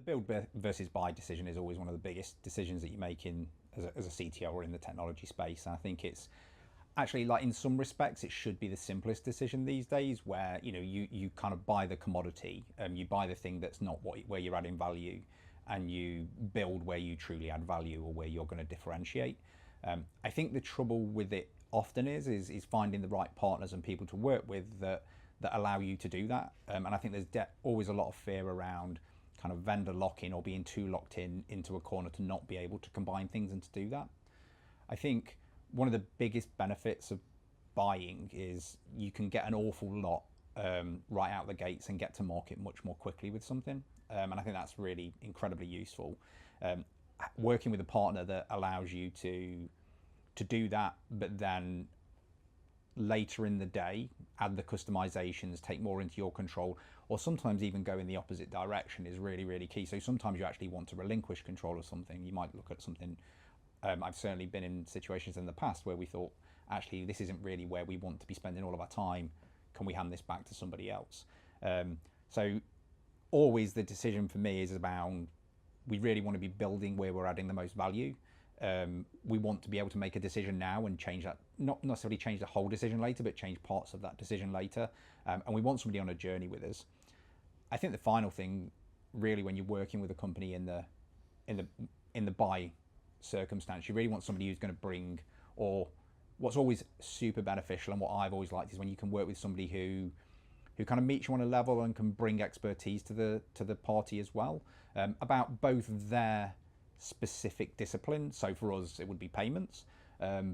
The versus buy decision is always one of the biggest decisions that you make as a CTO or in the technology space. And I think it's actually, like, in some respects it should be the simplest decision these days, where you kind of buy the commodity, you buy the thing that's not where you're adding value, and you build where you truly add value or where you're going to differentiate. I think the trouble with it often is finding the right partners and people to work with that allow you to do that. And I think there's always a lot of fear around kind of vendor lock-in or being too locked into a corner to not be able to combine things and to do that. I think one of the biggest benefits of buying is you can get an awful lot right out the gates and get to market much more quickly with something. And I think that's really incredibly useful. Working with a partner that allows you to do that, but then later in the day add the customizations, take more into your control, or sometimes even go in the opposite direction is really, really key. So sometimes you actually want to relinquish control of something. You might look at something. I've certainly been in situations in the past where we thought, actually, this isn't really where we want to be spending all of our time. Can we hand this back to somebody else? So always the decision for me is about, we really want to be building where we're adding the most value. We want to be able to make a decision now and change that, not necessarily change the whole decision later, but change parts of that decision later. And we want somebody on a journey with us. I think the final thing, really, when you're working with a company in the buy circumstance, you really want somebody who's going to bring, or what's always super beneficial and what I've always liked is when you can work with somebody who kind of meets you on a level and can bring expertise to the party as well, about both their specific discipline. So for us, it would be payments,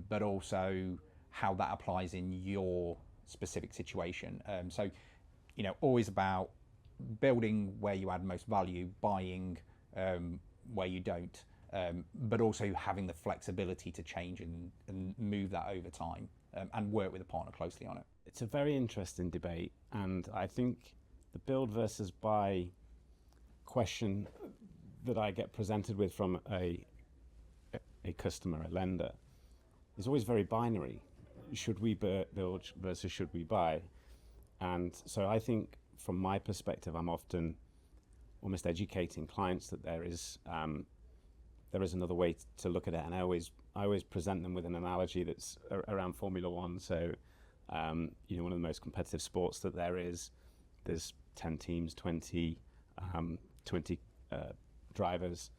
but also how that applies in your specific situation. So, always about building where you add most value, buying where you don't, but also having the flexibility to change and move that over time, and work with a partner closely on it. It's a very interesting debate, and I think the build versus buy question that I get presented with from a customer, a lender, is always very binary. Should we build versus should we buy? And so I think from my perspective, I'm often almost educating clients that there is another way to look at it. And I always present them with an analogy that's around Formula One. So, one of the most competitive sports that there's 10 teams, 20 drivers,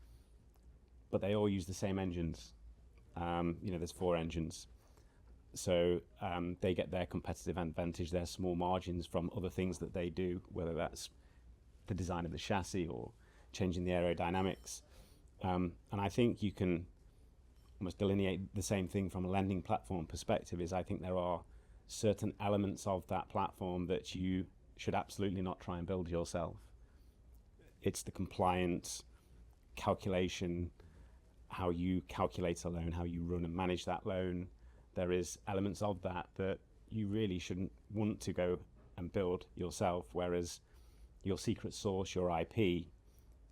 but they all use the same engines. There's 4 engines. So they get their competitive advantage, their small margins from other things that they do, whether that's the design of the chassis or changing the aerodynamics. And I think you can almost delineate the same thing from a lending platform perspective. Is I think there are certain elements of that platform that you should absolutely not try and build yourself. It's the compliance, calculation, how you calculate a loan, how you run and manage that loan. There is elements of that you really shouldn't want to go and build yourself, whereas your secret sauce, your IP,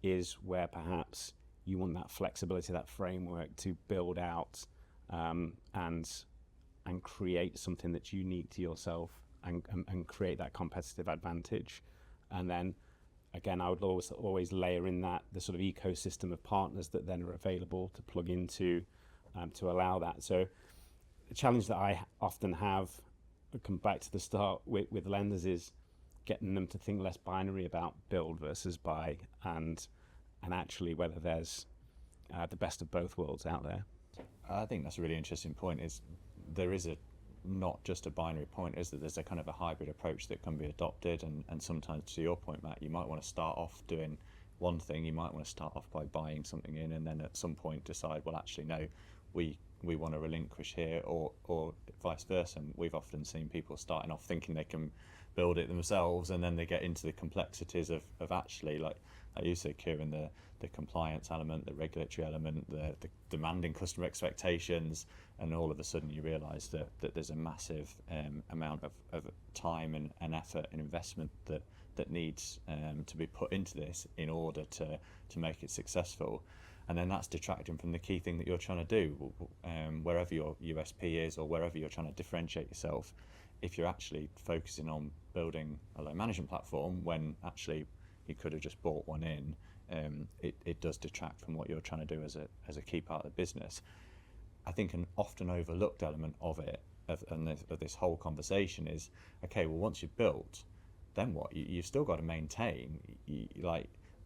is where perhaps you want that flexibility, that framework to build out and create something that's unique to yourself and create that competitive advantage. And then again, I would always layer in that the sort of ecosystem of partners that then are available to plug into to allow that. So the challenge that I often have, I come back to the start with lenders, is getting them to think less binary about build versus buy, and actually whether there's the best of both worlds out there. I think that's a really interesting point. Is there is not just a binary point, is that there's a kind of a hybrid approach that can be adopted, and sometimes, to your point, Matt, you might want to start off doing one thing. You might want to start off by buying something in, and then at some point decide, well, actually no, we want to relinquish here, or vice versa. And we've often seen people starting off thinking they can build it themselves, and then they get into the complexities of actually, like you said, Kieron, the compliance element, the regulatory element, the demanding customer expectations, and all of a sudden you realise that there's a massive amount of time and effort and investment that needs to be put into this in order to make it successful. And then that's detracting from the key thing that you're trying to do, wherever your USP is or wherever you're trying to differentiate yourself. If you're actually focusing on building a loan management platform, when actually you could have just bought one in, it does detract from what you're trying to do as a key part of the business. I think an often overlooked element of it, of this whole conversation is, okay, well, once you've built, then what? You've still got to maintain.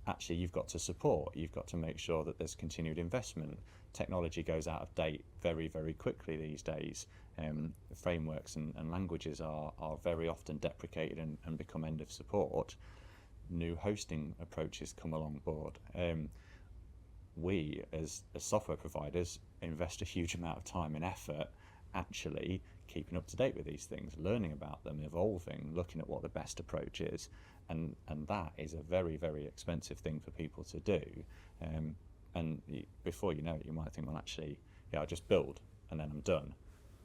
Actually, you've got to support. You've got to make sure that there's continued investment. Technology goes out of date very, very quickly these days. Frameworks and languages are very often deprecated and become end of support. New hosting approaches come along board. We, as software providers, invest a huge amount of time and effort actually keeping up to date with these things, learning about them, evolving, looking at what the best approach is, and that is a very, very expensive thing for people to do. And before you know it, you might think, well, actually, yeah, I'll just build and then I'm done.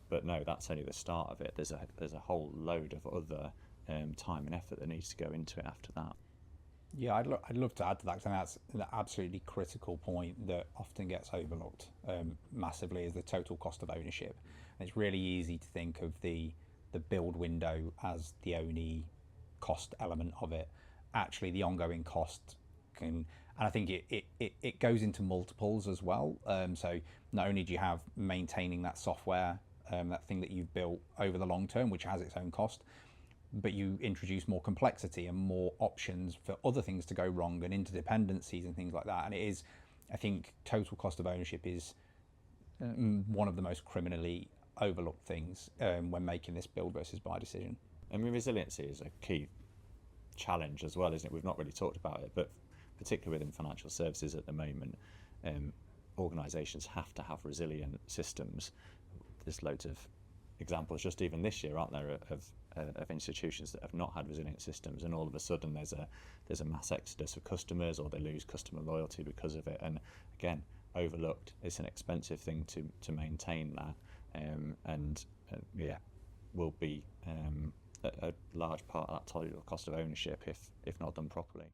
But no, that's only the start of it. There's a whole load of other time and effort that needs to go into it after that. Yeah, I'd love to add to that, because that's an absolutely critical point that often gets overlooked massively, is the total cost of ownership. And it's really easy to think of the build window as the only cost element of it. Actually, the ongoing cost can, and I think it goes into multiples as well. So not only do you have maintaining that software, that thing that you've built over the long term, which has its own cost, but you introduce more complexity and more options for other things to go wrong and interdependencies and things like that. And it is, I think, total cost of ownership is one of the most criminally overlooked things when making this build versus buy decision. I mean, resiliency is a key challenge as well, isn't it? We've not really talked about it, but particularly within financial services at the moment, organisations have to have resilient systems. There's loads of examples just even this year, aren't there, of institutions that have not had resilient systems, and all of a sudden there's a mass exodus of customers, or they lose customer loyalty because of it. And again, overlooked. It's an expensive thing to maintain that, and will be a large part of that total cost of ownership if not done properly.